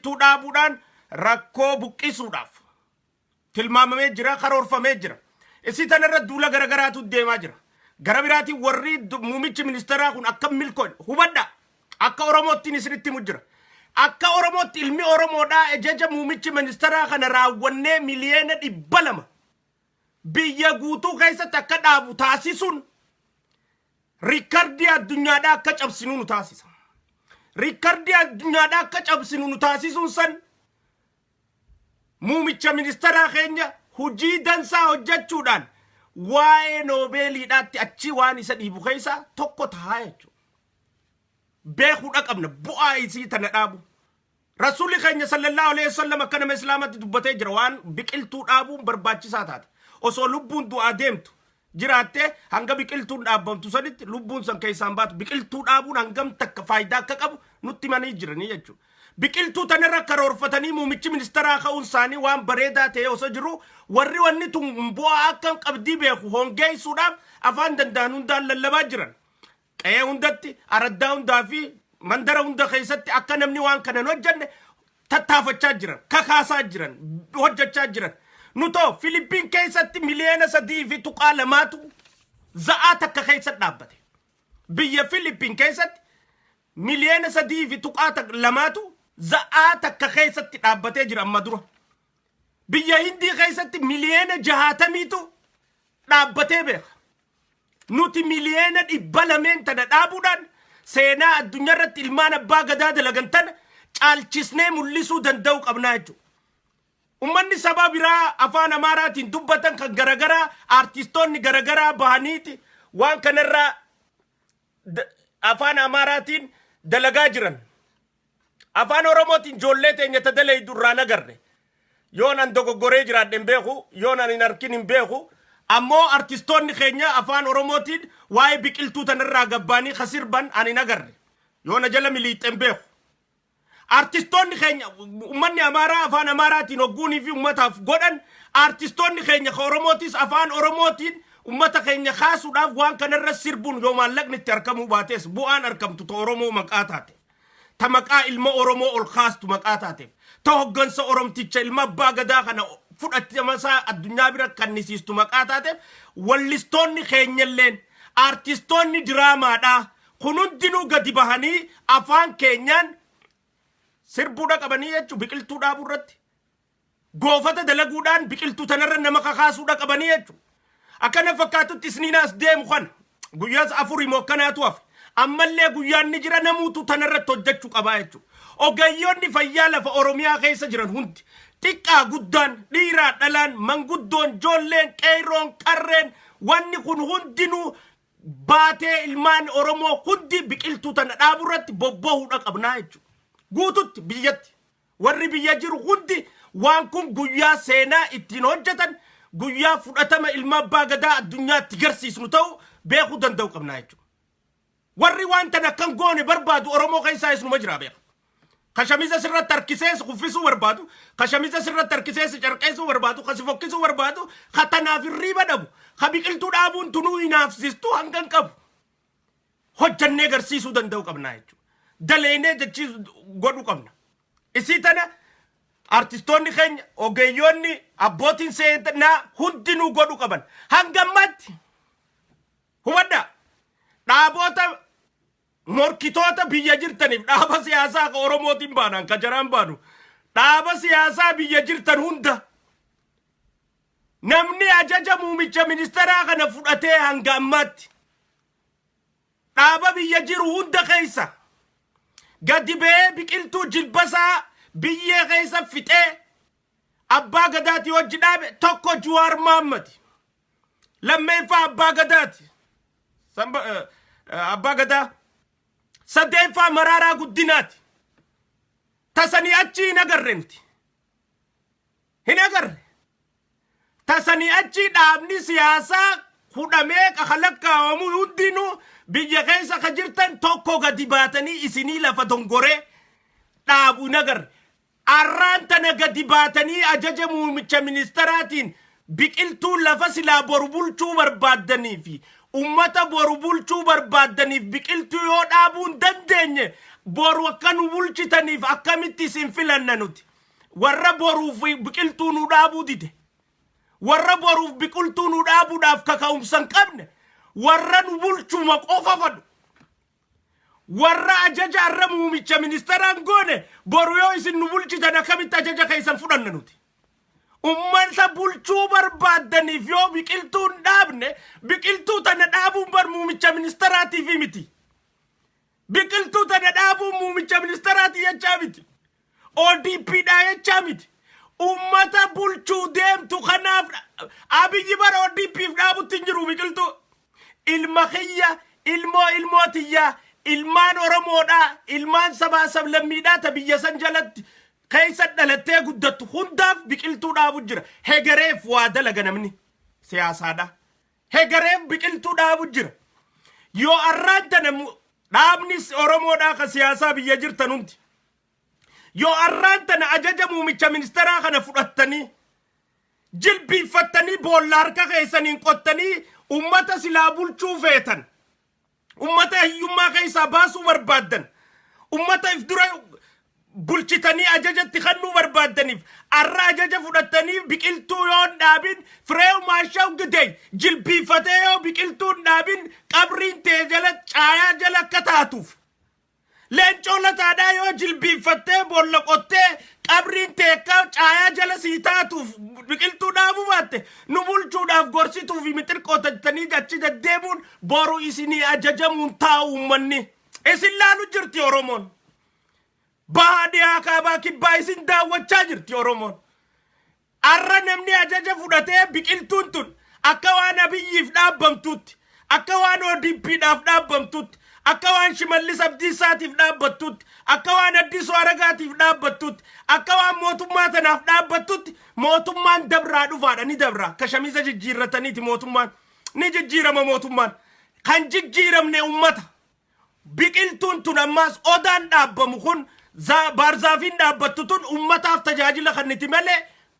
biqiltuu dhaabuudhaan rakkoo buqqisuudhaaf tilmaamamee jira, karoorfamee jira. Isii tanarra duula garagaraatu deemaa jira. Gara biraatiin warri muummichi ministeeraa kun akka milkoon hubadha. Akka Oromootiin isinitti mujjira. Akka Oromootti ilmi Oromoodhaa ejeja muummichi ministeeraa kana raawwannee miliyoona 200 biyya guutuu keessatti akka dhaabu taasisuun riikardii addunyaadhaa akka cabsinu nu taasisa. Riikardii addunyaadhaa akka cabsinu nu taasisuun san muummicha ministeeraa keenya hujii dansaa hojjechuudhaan waa'ee noobeeliidhaatti achi waan isa dhiibu keessa tokko tahaa jechuudha. Beekuudha qabna bu'aa isii tana dhaabu. Rasuulli keenya sallallahu alaihi wasallam akka nama islaamatti dubbatee jira waan biqiltuu dhaabuun barbaachisaa taate. Osoo lubbuun du'aa deemtu jiraattee hanga biqiltuun dhaabbamtu sanitti lubbuun san keessaan baatu biqiltuu dhaabuun hangam takka faayidaa akka qabu nutti manii jiranii jechuudha. Biqiltuu tanarra karoorfatanii muummichi ministeeraa ka'uun isaanii waan bareedaa ta'e osoo jiru warri wanni tun bu'aa akka qabdii beeku hongeessuudhaaf afaan danda'an hundaan lallabaa jiran. Qe'ee hundatti araddaa hundaa fi mandara hunda keessatti akka namni waan kanan hojjanne tattaafachaa jiran, kakaasaa jiran, hojjechaa jiran. Nutoo Filipiin keessatti miliyoona 3.2 za'aa takka keessatti dhaabbate. Biyya Filipiin keessatti miliyoona 3.2 za'aa takka keessatti dhaabbatee jira amma dura. Biyya Hindii keessatti miliyoona 60 dhaabbatee beeka. Nuti miliyoona 200 tana dhaabuudhaan seenaa addunyaa irratti ilmaan abbaa gadaa dalagantan caalchisnee mul'isuu danda'u qabnaa jechuudha. Ummanni saba biraa afaan Amaaraatiin dubbatan kan garagaraa artistoonni garagaraa bahaniiti waan kanarraa afaan Amaaraatiin dalagaa jiran. Afaan Oromootiin ijoollee teenya tadalee durraan agarre. Yoon an dogoggoree jiraadhe hin beeku, yoon an hin arkin hin beeku. Ammoo artistoonni keenya afaan Oromootiin waa'ee biqiltuu tanarraa gabbaanii kasirban an hin agarre. Yoona jala miliixxe hin beeku. Artistoonni keenya ummanni Amaaraa afaan Amaaraatiin hogguunii fi ummataaf godhan artistoonni keenya Oromootis afaan Oromootiin ummata keenya kaasuudhaaf waan kanarra sirbuun yoo maallaqni itti argamuu baates bu'aan argamtu ta Oromoo maqaa taate. Ta maqaa ilma Oromoo ol kaastu maqaa taateef. Ta hoggansa Oromticha ilma abbaa gadaa kana fudhatamasaa addunyaa bira kannisiistu maqaa taateef wallistoonni keenyalleen artistoonni diraamaadhaa kun hundinuu gadi bahanii afaan keenyaan sirbuudha qabanii jechuun biqiltuu dhaabuu irratti goofata dalaguudhaan biqiltuu tanarra nama kakaasuudha qabanii jechuudha. Akkana fakkaatutti isniinaas deemu kana guyyaas 4 immoo akkanaatu hafe ammallee guyyaan ni jira namuutu tanarratti hojjechuu qabaa jechuudha. Ogeeyyoonni fayyaa lafa Oromiyaa keessa jiran hundi xiqqaa guddaan dhiiraa dhalaan manguddoon joolleen qeerroon qarreen wanni kun hundinuu baatee ilmaan Oromoo hundi biqiltuu tana dhaabuu irratti bobba'uudha qabnaa jechuudha. Guututti biyyatti warri biyya jiru hundi waan kun guyyaa seenaa ittiin hojjetan guyyaa fudhatama ilma abbaa gadaa addunyaatti garsiisnu ta'u beekuu danda'u qabnaa jechuudha. Warri waan tan akkan goone barbaadu Oromoo keessaa isnuma jira beeka. Kashamiza sirratti harkisees kuffisuu barbaadu, kashamiza sirratti harkisees carqeessuu barbaadu, kasi fokkisuu barbaadu, katanaaf hirriiba dhabu, ka biqiltuu dhaabuun tunuu hinaafsistuu hangan qabu. Hojjannee garsiisuu danda'u qabnaa jechuudha. Daleenee jechiis godhu qabna. Isii tana artistoonni keenya ogeeyyoonni abbootiin seenaa hundinuu godhu qaban. Hangammatti hubadhaa dhaaboota morkitoota biyya jirtaniif dhaaba siyaasaa ka Oromootiin baanaan ka jaraan baanu dhaaba siyaasaa biyya jirtan hunda namni ajaja muummicha ministeeraa kana fudhatee hanga ammatti dhaaba biyya jiru hunda keessa gadi ba'ee biqiltuu jilbasaa biyyee keessa fixee abbaa gadaati hojii dhaabe tokko Jawaar Mohaammed lammeeffaa abbaa gadaati abbaa gadaa sadeeffaa Maraaraa Guddinaati. Tasanii achi hin agarre nuti. Hin agarre. Tasanii achi dhaabni siyaasaa hudhamee kakalakkaawamu hundinuu biyya keessa ka jirtan tokko gadi baatanii isinii lafa dongoree dhaabu hin agarre. Arraan tana gadi baatanii ajaja muummicha ministeeraatiin biqiltuu lafa silaa boru bulchuu barbaaddanii fi ummata boru bulchuu barbaadaniif biqiltuu yoo dhaabuun dandeenye boru akka nu bulchitaniif akkamitti isin filanna nuti warra boruuf biqiltuu nu dhaabuu dide warra boruuf biqiltuu nu dhaabuudhaaf kaka'umsan qabne warra nu bulchuma qofa fadhu warra ajaja arra muumicha ministeraan goone boru yoo isin nu bulchitan akkamitti ajaja keessan fudhanna nuti ummata bulchuu barbaadaniif yoo biqiltuun dhaabne biqiltuu tana dhaabuun bar muumicha ministeraatiif miti biqiltuu tana dhaabuun muumicha ministeraati jechaa miti ODP dha jechaa miti ummata bulchuu deemtu kanaaf abiyyi bar ODPf dhaabutti hin jiru biqiltuu ilma kiyya ilmootiyya ilmaan oromoodha ilmaan sabaa sablammiidhaa ta biyya san jalatti keessa dhalattee guddattu hundaaf biqiltuu dhaabu jira hegareef waa dalaga namni siyaasaadha hegareef biqiltuu dhaabu jira yoo arraan tana dhaabnis oromoodhaa ka siyaasaa biyya jirtan hundi yoo arraan tana ajaja muumicha ministeraa kana fudhattanii jilbiiffattanii boolla harka keessaniin qottanii ummata silaa bulchuu feetan ummata hiyyummaa keessaa baasuu barbaadan ummata if dura bulchitanii ajajatti kannuu barbaadaniif arra ajaja fudhattanii biqiltuu yoo dhaabin fireew maashaw gidey jilbiiffatee yoo biqiltuun dhaabin qabriin tee jala caayaa jala akka taatuuf leencoo lataadhaa yoo jilbiiffattee boolla qottee qabriin tee akka caayaa jala sii taatuuf biqiltuu dhaabuu baatte nu bulchuudhaaf gorsituuf mixirqootattanii achi deddeemuun boru isinii ajajamuun taa'u ummanni isin laalu jirti oromoon baadiyaa kaabaa kibbaa isin daawwachaa jirti oromoon arra namni ajaja fudhatee biqiltuun tun akka waan abiyyiif dhaabbamtuutti akka waan ODPdhaaf dhaabbamtuutti akka waan Shimallis Abdiisaatiif dhaabbattuutti akka waan Addisuu Aragaatiif dhaabbattuutti akka waan mootummaa tanaaf dhaabbattuutti mootummaan dabraa dhufaadha ni dabraa ka shamiza jijjiirrataniiti mootummaan ni jijjiirama mootummaan kan jijjiiramne ummata biqiltuun tun ammaas odaan dhaabbamu kun baarzaafin dhaabbattu tun ummataaf tajaajila kanniti malee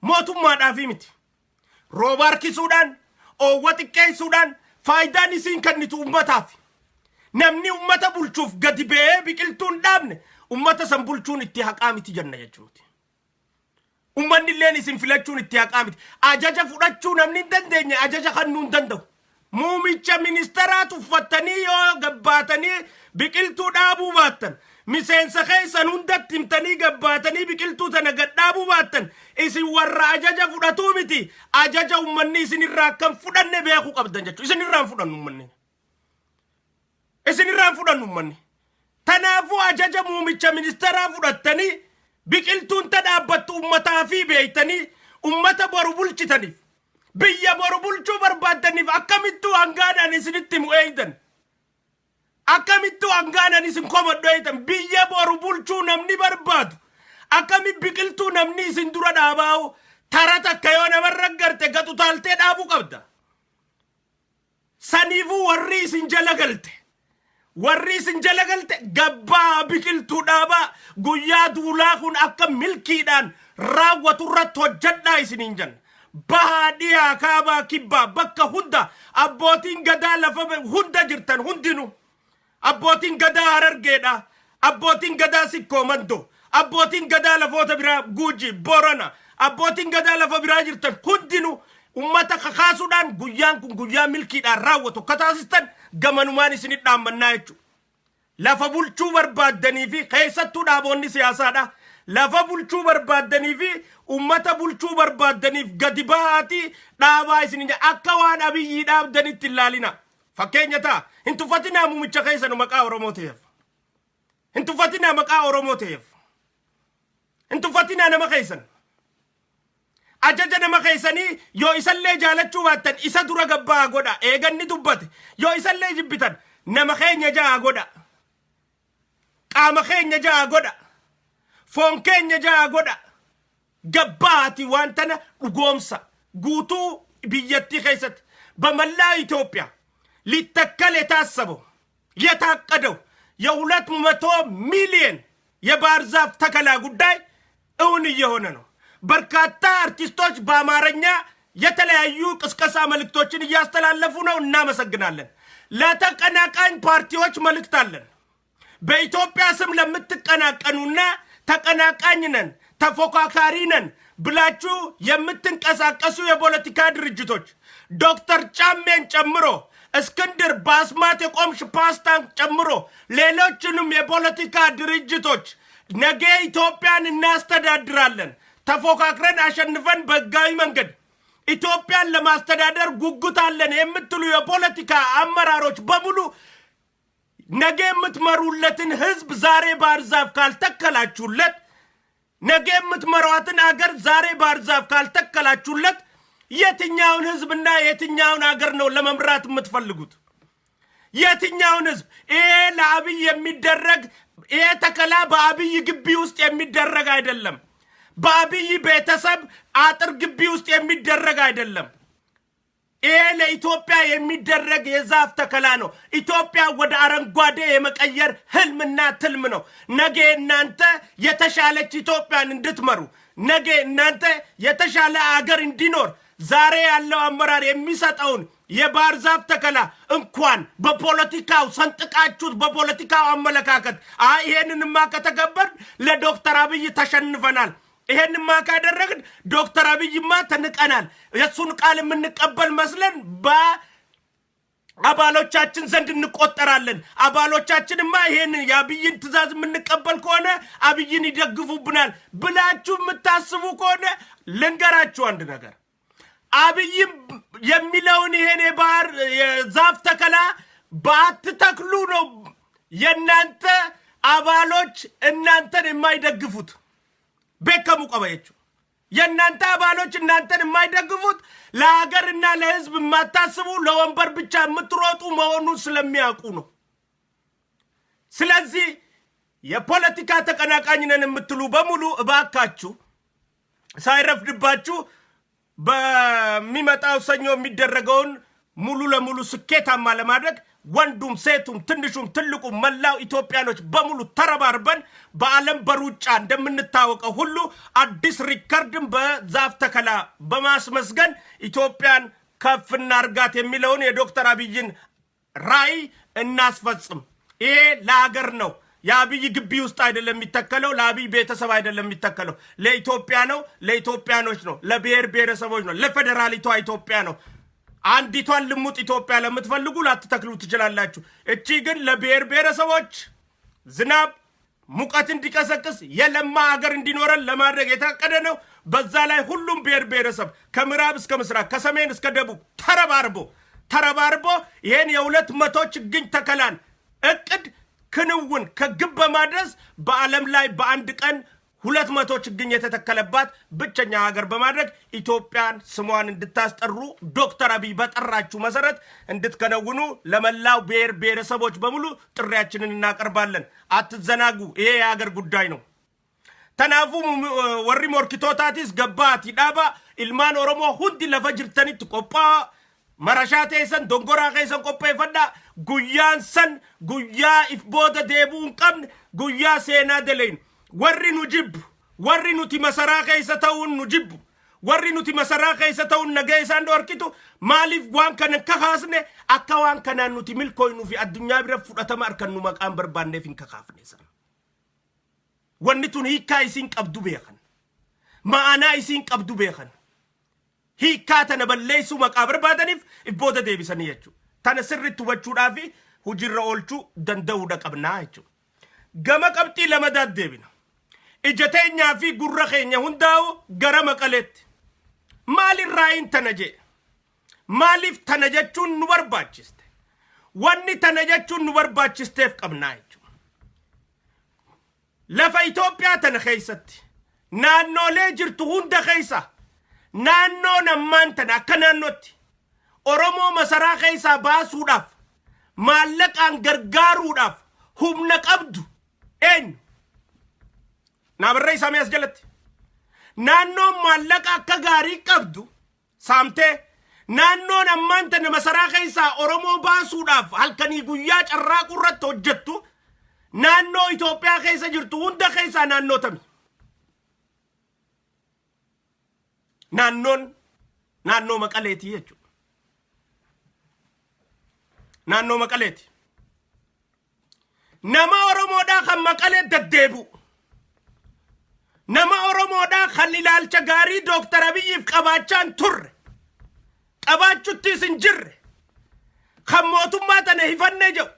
mootummaadhaaf miti rooba harkisuudhaan oowwa xiqqeessuudhaan faayidaan isiin kannitu ummataaf namni ummata bulchuuf gadi ba'ee biqiltuun dhaabne ummata san bulchuun itti haqaa miti jenna jechuuti ummanni illeen isin filachuun itti haqaa miti ajaja fudhachuu namni hin dandeenye ajaja kannuu hin danda'u muumicha ministeraatu uffattanii yoo gabbaatanii biqiltuu dhaabuu baattan miseensa keessan hundatti himtanii gabbaatanii biqiltuu tana gad dhaabuu baattan isin warra ajaja fudhatuu miti ajaja ummanni isin irraa akkam fudhanne beekuu qabdan jechuu isin irraan fudhannu ummanni isin irraan fudhannu ummanni tanaafuu ajaja muumicha ministeraa fudhattanii biqiltuun ta dhaabbattu ummataa fi beeytanii ummata boru bulchitaniif biyya boru bulchuu barbaadaniif akkamittuu hangaadhaan isinitti mu'eeydan akkamittuu hangaadhaan isin komadhoeytan biyya boru bulchuu namni barbaadu akkamit biqiltuu namni isin dura dhaabaa'u tara takka yoo namarra garte gatu taaltee dhaabuu qabda saniifuu warri isin jala galte gabbaa biqiltuu dhaabaa guyyaa duulaa kun akka milkiidhaan raawwaturratti hojjadhaa isiniin janna baadiyaa kaabaa kibbaa bakka hunda abbootiin gadaa lafa hunda jirtan hundinuu abbootiin gadaa Harargeedha abbootiin gadaa Sikkoo Mandoo abbootiin gadaa lafoota biraa Guujii Boorana abbootiin gadaa lafa biraa jirtan hundinuu ummata kakaasuudhaan guyyaan kun guyyaa milkiidhaan raawwatu kataasistan gamanumaan isinit dhaammannaa jechuudha lafa bulchuu barbaadanii fi keessattuu dhaaboonni siyaasaadha lafa bulchuu barbaadanii fi ummata bulchuu barbaadaniif gadi bahaati dhaabaa isin akka waan abiyyi dhaabdanitti ilaalina fakkeenya ta'a hin tuffatinaa muumicha keessan maqaa Oromoo ta'eef hin tuffatinaa maqaa Oromoo ta'eef hin tuffatinaa nama keessan ajaja nama keessanii yoo isallee jaalachuu baattan isa dura gabbaa godha eeganni dubbate yoo isallee jibbitan nama keenya jaa godha qaama keenya jaa godha foon keenya jaa godha gabbaati waan tana dhugoomsa guutuu biyyattii keessatti በመላው ኢትዮጵያ ሊተከል የታሰበው የታቀደው የ200 ሚሊዮን የባህር ዛፍ ተከላ ጉዳይ እውን እየሆነ ነው በርካታ አርቲስቶች በአማርኛ የተለያዩ ቅስቀሳ መልእክቶችን እያስተላለፉ ነው እናመሰግናለን ለተቀናቃኝ ፓርቲዎች መልእክት አለን። በኢትዮጵያ ስም ለምትቀናቀኑና ተቀናቃኝ ነን ተፎካካሪ ነን ብላችሁ የምትንቀሳቀሱ የፖለቲካ ድርጅቶች ዶክተር ጫሜን ጨምሮ እስክንድር በአስማት የቆምሽ ፓስታን ጨምሮ ሌሎችንም የፖለቲካ ድርጅቶች ነገ ኢትዮጵያን እናስተዳድራለን ተፎካክረን አሸንፈን በህጋዊ መንገድ ኢትዮጵያን ለማስተዳደር ጉጉት አለን የምትሉ የፖለቲካ አመራሮች በሙሉ ነገ የምትመሩለትን ህዝብ ዛሬ ባህር ዛፍ ካልተከላችሁለት ነገ የምትመሯትን አገር ዛሬ ባህር ዛፍ ካልተከላችሁለት የትኛውን ህዝብና የትኛውን አገር ነው ለመምራት የምትፈልጉት? የትኛውን ህዝብ? ይሄ ለአብይ የሚደረግ ይሄ ተከላ በአብይ ግቢ ውስጥ የሚደረግ አይደለም። በአብይ ቤተሰብ አጥር ግቢ ውስጥ የሚደረግ አይደለም። ይሄ ለኢትዮጵያ የሚደረግ የዛፍ ተከላ ነው። ኢትዮጵያ ወደ አረንጓዴ የመቀየር ህልምና ትልም ነው። ነገ እናንተ የተሻለች ኢትዮጵያን እንድትመሩ ነገ እናንተ የተሻለ አገር እንዲኖር ዛሬ ያለው አመራር የሚሰጠውን የባህር ዛፍ ተከላ እንኳን በፖለቲካው ሰንጥቃችሁት በፖለቲካው አመለካከት ይሄንንማ ከተገበር ለዶክተር አብይ ተሸንፈናል ይሄንማ ካደረግን ዶክተር አብይማ ተንቀናል የሱን ቃል የምንቀበል መስለን በአባሎቻችን ዘንድ እንቆጠራለን አባሎቻችንማ ይሄን የአብይን ትእዛዝ የምንቀበል ከሆነ አብይን ይደግፉብናል ብላችሁ የምታስቡ ከሆነ ልንገራችሁ አንድ ነገር አብይም የሚለውን ይሄን የባህር የዛፍ ተከላ ባትተክሉ ነው የናንተ አባሎች እናንተን የማይደግፉት በከሙ ቀበየቹ የናንተ አባሎች እናንተን የማይደግፉት ለሀገርና ለህዝብ የማታስቡ ለወንበር ብቻ የምትሮጡ መሆኑን ስለሚያውቁ ነው። ስለዚህ የፖለቲካ ተቀናቃኝ ነን የምትሉ በሙሉ እባካችሁ ሳይረፍድባችሁ በሚመጣው ሰኞ የሚደረገውን ሙሉ ለሙሉ ስኬታማ ለማድረግ ወንዱም ሴቱም ትንሹም ትልቁም መላው ኢትዮጵያኖች በሙሉ ተረባርበን በዓለም በሩጫ እንደምንታወቀው ሁሉ አዲስ ሪከርድን በዛፍ ተከላ በማስመስገን ኢትዮጵያን ከፍ እናርጋት የሚለውን የዶክተር አብይን ራዕይ እናስፈጽም። ይሄ ለሀገር ነው። የአብይ ግቢ ውስጥ አይደለም የሚተከለው ለአብይ ቤተሰብ አይደለም የሚተከለው ለኢትዮጵያ ነው ለኢትዮጵያኖች ነው ለብሔር ብሔረሰቦች ነው ለፌደራሊቷ ኢትዮጵያ ነው። አንዲቷን ልሙጥ ኢትዮጵያ ለምትፈልጉ ላትተክሉ ትችላላችሁ። እቺ ግን ለብሔር ብሔረሰቦች ዝናብ ሙቀት እንዲቀሰቅስ የለማ ሀገር እንዲኖረን ለማድረግ የታቀደ ነው። በዛ ላይ ሁሉም ብሔር ብሔረሰብ ከምዕራብ እስከ ምስራቅ ከሰሜን እስከ ደቡብ ተረባርቦ ይሄን የ200 ችግኝ ተከላን እቅድ ክንውን ከግብ በማድረስ በዓለም ላይ በአንድ ቀን 200 ችግኝ የተተከለባት ብቸኛ ሀገር በማድረግ ኢትዮጵያን ስሟን እንድታስጠሩ ዶክተር አብይ በጠራችሁ መሰረት እንድትከነውኑ ለመላው ብሔር ብሔረሰቦች በሙሉ ጥሪያችንን እናቀርባለን። አትዘናጉ። ይሄ የሀገር ጉዳይ ነው። ተናፉ ወሪ ሞርኪቶታቲስ ገባት ይዳባ ኢልማን ኦሮሞ ሁንዲ ለፈጅርተኒት ቆጳ መራሻቴ ሰን ዶንጎራ ከይሰን ቆጳ ይፈዳ ጉያንሰን ጉያ ኢፍቦደ ዴቡን ቀምን ጉያ ሴና ደሌን warri nu jibbu warri nuti masaraa keessa ta'uun nu jibbu warri nuti masaraa keessa ta'uun nagaa isaan dhorkitu maaliif waan kana kakaasne akka waan kanaan nuti milkooynuu fi addunyaa bira fudhatama arkannu maqaan barbaanneef hin kakaafne san wanni tun hiikkaa isiin qabdu beekan ma'anaa isiin qabdu beekan hiikkaa tana balleessuu maqaa barbaadaniif ibbooda deebisanii jechuu tana sirritti hubachuudhaa fi hujirra oolchuu danda'uudha qabnaa jechuu gama qabxii lamadaat deebina ijateenyaa fi gurra keenya hundaa'u gara maqaleetti maalirraayin tana jee maaliif tana jechuun nu barbaachiste wanni tana jechuun nu barbaachisteef qabnaa jechuudha lafa Itoophiyaa tana keessatti naannoolee jirtu hunda keessa naannoon ammaan tana akka naannootti Oromoo masaraa keessaa baasuudhaaf maallaqaan gargaaruudhaaf humna qabdu eenyu nabarree isaamee as jalatti naannoon maallaqa akka gaarii qabdu saamtee naannoon ammaan tana masaraa keessaa Oromoo baasuudhaaf halkanii guyyaa carraaquu irratti hojjettu naannoo Itoophiyaa keessa jirtu hunda keessaa naannoo tami naannoo maqaleetii jechuudha naannoo Maqaleeti. Nama Oromoodhaa kan Maqalee deddeebu. Nama Oromoodhaa kan ilaalcha gaarii Dooktar Abiyyiif qabaachaan turre. Qabaachuttis hin jirre. Kan mootummaa tana hifannee jiru.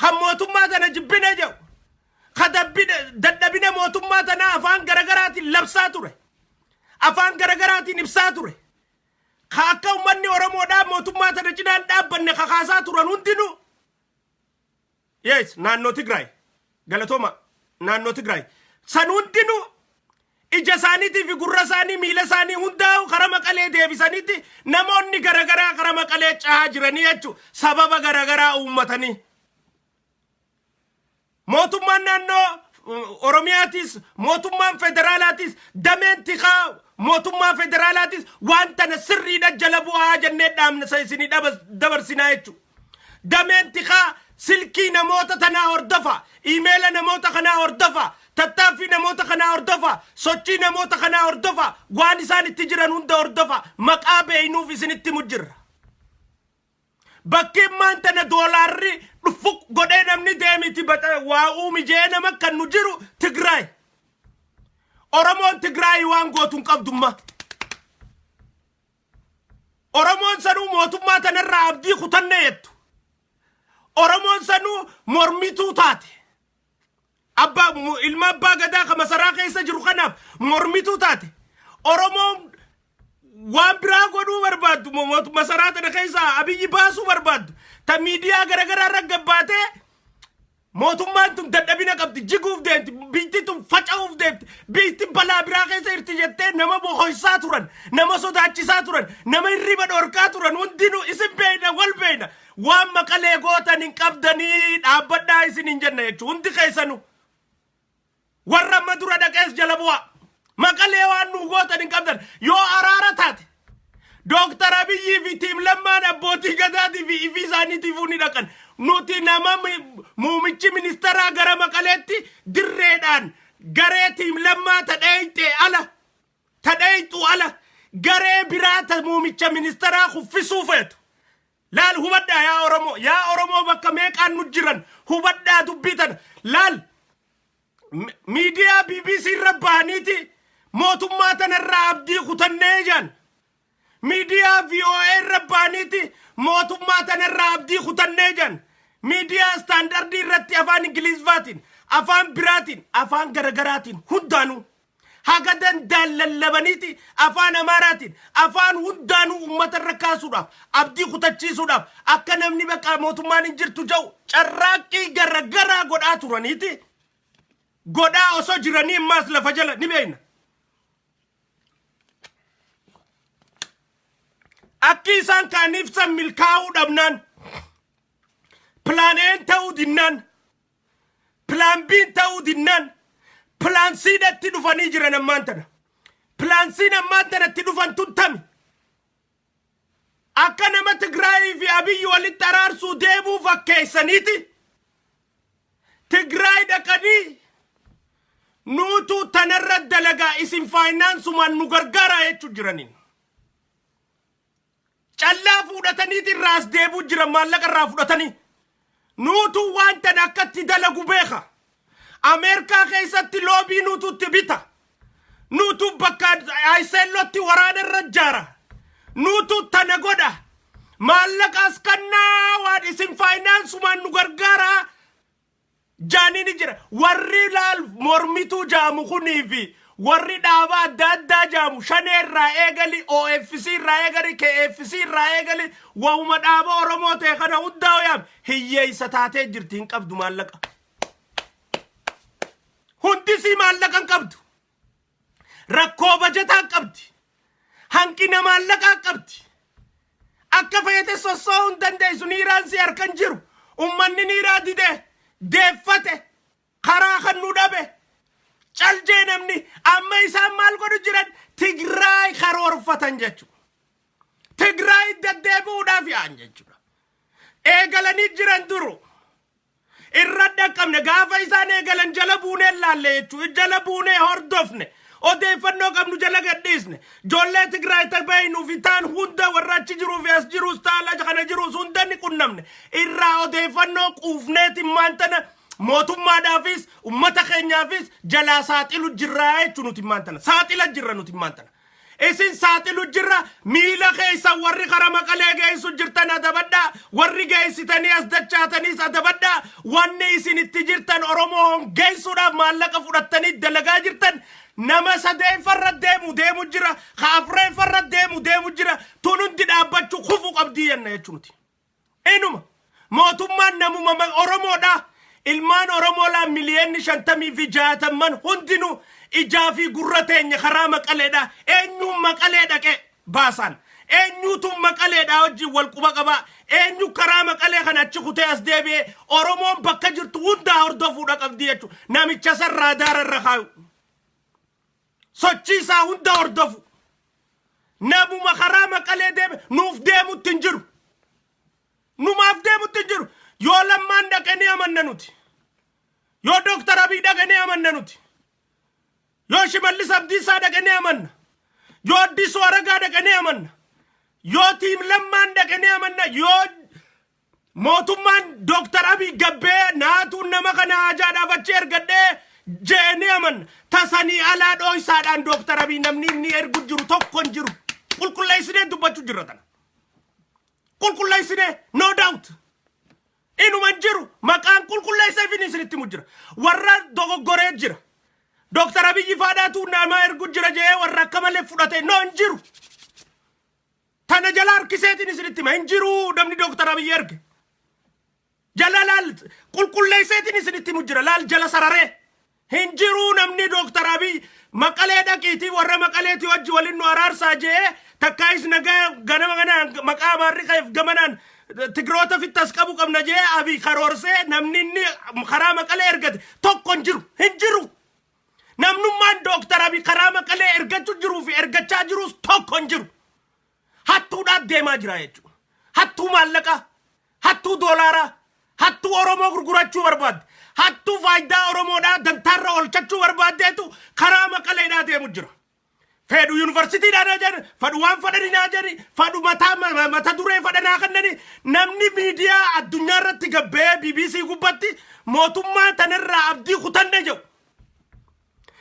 Kan mootummaa tana jibbinee jiru. Kan dadhabina mootummaa tana afaan garagaraatiin labsaa ture. Afaan garagaraatiin ibsaa ture. Kan akka uummanni Oromoodhaa mootummaa tana cinaan dhaabbanne kakaasaa turan hundinuu. Yes, naannoo Tigraay. Galatooma naannoo Tigraay. San hundinuu ija isaaniitii fi gurra isaanii miila isaanii hundaa'u karaa Maqalee deebisaniitti namoonni garagaraa karaa Maqalee caa jiranii jechuun sababa garagaraa uummatanii. Mootummaan naannoo Oromiyaatis, mootummaan federaalaatis, dameen tikaa mootummaa federaalaatis waan tana sirriidha jala bu'aa jennee dhaamna isinii dabarsinaa jechuudha. Dameen tikaa silkii namoota tanaa hordofa, iimeela namoota kanaa hordofa, tattaaffii namoota kanaa hordofa, sochii namoota kanaa hordofa, waan isaan itti jiran hunda hordofa, maqaa beeynuuf isinitti mujjirra. Bakki maantana doolaarri dhufuq godhee namni deemiti waa uumijee nama kan nu jiru Tigraay. Oromoon Tigraay waan gootuun qabdumma. Oromoon sanuu mootummaa tanarraa abdii kutanne jettu. Oromoon sanuu mormituu taate. Ilma abbaa gadaa ka masaraa keessa jiru kanaaf mormituu taate. Oromoon waan biraa godhuu barbaaddu masaraa tana keessa Abiyyi baasuu barbaaddu. Ta miidiyaa garagaraa irra gabbaatee mootummaan tun dadhabina qabdi jiguuf deemti biitti tun faca'uuf deemti biitti balaa biraa keessa irti jettee nama bohoysaa turan nama sodaachisaa turan nama hirriba dhorkaa turan hundinuu isin beeyna wal beeyna waan Maqalee gootan hin qabdanii dhaabbadhaa isin hin jenna jechuun hundi keessanu warra amma dura dhaqees jala bu'aa Maqalee waan nu gootan hin qabdan yoo araara taate Dooktar Abiyyi fi tiim Lammaan abbootii gadaatii fi ifii isaaniitiif ni dhaqan nuti nama muumichi ministeeraa gara Maqaleetti dirreedhaan garee tiim Lammaa tadheeyxu ala garee biraata muumicha ministeeraa kuffisuu feetu. Laal hubadhaa yaa Oromoo bakka meeqaan nu jiran hubadhaa dubbitan laal miidiyaa BBC irra bahaniiti mootummaa tanarraa abdii kutannee jaan. Media VOA rabbaaniiti mootummaa tanarraa abdii kutannee jan. Media standardii irratti afaan Ingiliffaatiin, afaan biraatiin, afaan garagaraatiin hundaanuu haga dandaan lallabaniiti afaan Amaaraatiin, afaan hundaanuu uummata irra kaasuudhaaf, abdii kutachiisuudhaaf akka namni bakka mootummaan hin jirtu ta'u carraaqqii garagaraa godhaa turaniiti. Godhaa osoo jiranii ammaas lafa jala ni beekna. Akki isaan kaaniif san milkaa'uu dhabnaan Plan A ta'uu dinnaan Plan B ta'uu dinnaan Plan C datti dhufanii jiran ammaan tana. Plan C ammaan tanatti dhufan tuntami. Akka nama Tigraay fi Abiyyi walitti araarsuu deemuu fakkeessaniiti. Tigraay dhaqanii nuutu tanarra dalagaa isin faayinaansumaan nu gargaaraa jechuu jiraniin. Callaa fudhataniiti raas deebuu jiran maallaqa irraa fudhatanii. Nuutu waan tan akkatti dalagu beeka. Ameerikaa keessatti loobii nuututti bita. Nuutu bakka Ayiseellotti waraana irra jaara. Nuutu tana godha. Maallaqaas kannaa waan isin faayinaansumaan nu gargaaraa jaaniini jira. Warri laal mormituu jaamu kunii fi warri dhaabaa adda addaa jaamu shanee irraa eegali OFC irraa eegali KFC irraa eegali wahuma dhaaba Oromoo ta'e kana hundaa'u yaam hiyyeessa taatee jirti hin qabdu maallaqa. Hundisii maallaqa hin qabdu. Rakkoo bajataa qabdi. Hanqina maallaqaa qabdi. Akka feete sossoo hin dandeessu niiraan si harkan jiru. Ummanni niiraa didee deeffate karaa kan nu dhabe. Caljee namni amma isaan maal godhu jiran Tigraay karoorfatan jechuudha. Tigraay deddeebi'uudhaaf yaa'an jechuudha. Eegalanii jiran duru. Irra dhaqqabne gaafa isaan eegalan jala buunee laalle jechuudha. Jala buunee hordofne. odeeffannoo qabnu jala gadhiisne ijoollee Tigraay tabaynu fitaan hunda warraachi jiru fi as jiru staala kana jiru hunda ni qunnamne irraa odeeffannoo quufneeti maantana mootummaadhaafis ummata keenyaafis jalaa saaxilu jirraa jechuun nuti maantana saaxila jirra nuti maantana isin saaxilu jirra miila keessa warri kara Maqalee geessu jirtan adabadda warri geessitanii as dachaatanis adabadda wanni isin itti jirtan Oromoo geessuudhaaf maallaqa fudhattanii dalagaa jirtan nama sadeeffarra deemu jira ka afreeffarra deemu jira tunundi dhaabbachuu kufu qabdii jenna jechuuti enuma mootummaan namuma Oromoodha ilmaan Oromoo la miliyoonni 56 hundinuu ijaa fi gurra teenya karaa Maqaleedha eenyu Maqaleedha ke baasan eenyutu Maqaleedha wajjin wal quba qaba eenyu karaa Maqalee kana achi kutee as deebi'ee Oromoon bakka jirtu hunda hordofuudha qabdi jechuudha namicha sarraa daararra kaayu sochiisaa hunda hordofu namuma karaa Maqalee deeme nuuf deemutti hin jiru numaaf deemutti hin jiru yoo lammaan dhaqanii amanna nuti yoo Dr. Abiy dhaqanii amanna nuti yoo Shimallis Abdiisaa dhaqanii amanna yoo Addisuu Aragaa dhaqanii amanna yoo tiim lammaan dhaqanii amanna yoo mootummaan Dr. Abiy gabbee naatuun nama kana hajaadhaaf achi ergadhee jeeni amanna tasanii alaa dhooysaadhaan Dr. Abiy namni inni ergu jiru tokko hin jiru qulqulleessinee dubbachuu jirra tana qulqulleessinee no doubt inuma jiru maqaan qulqulleessee finisinitti mujjira warra dogoggoree jira Dr. Abiy faadhaatu nama ergu jira jee warra akka malee fudhate no hin jiru tana jala harkiseetiin isinitti ma hin jiru namni Dr. Abiy erge jala laal qulqulleesseetiin isinitti mujjira laal jala sararee hin jiru namni Dr. Abiy Maqalee dhaqiitii warra Maqaleetii wajji waliin nu araarsaa jee takkaayis nagaa ganama maqaa maarri qabeef gamanaan Tigroota fittas qabu qabna jee Abiy karoorsee namni inni karaa Maqalee ergate tokko hin jiru namnummaan Dr. Abiy karaa Maqalee ergachuu jiruu fi ergachaa jirus tokko hin jiru hattuudhaaf deemaa jira jechuudha hattuu maallaqa hattuu doolaaraa hattuu Oromoo gurgurachuu barbaadde hattuu faayidaa Oromoodhaa dantaarra oolchachuu barbaaddeetu karaa Maqaleedhaa deemu jira fedhu yuunivarsiitiidhaan ajari fedhu waan fadhaninaa ajari fedhu mata duree fadhanaa kannani namni miidiyaa addunyaa irratti gabbee BBC gubbatti mootummaa tanarraa abdii kutanne jedhu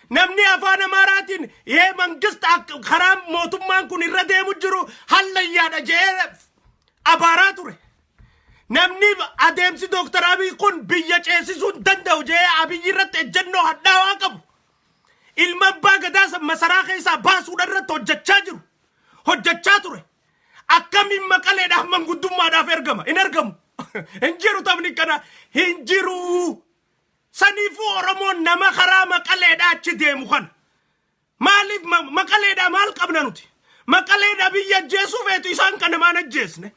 namni afaan Amaaraatiin yee mangist karaa mootummaan kun irra deemu jiru hallayyaadha jee abaaraa ture namni adeemsi Dr. Abiy kun biyya ceesisuu danda'u jee Abiy irratti ejjennoo hadhaawaa qabu ilma abbaa gadaa masaraa keessaa baasuudhaan irratti hojjechaa ture akkamiin Maqaleedhaaf manguddummaadhaaf ergama hin ergamu hin jiru taphni kana hin jiru saniifuu Oromoon nama karaa Maqaleedhaa achi deemu kana maaliif Maqaleedhaa maal qabna nuti Maqaleedhaa biyya ajjeesuu feetu isaan kana maan ajjeesne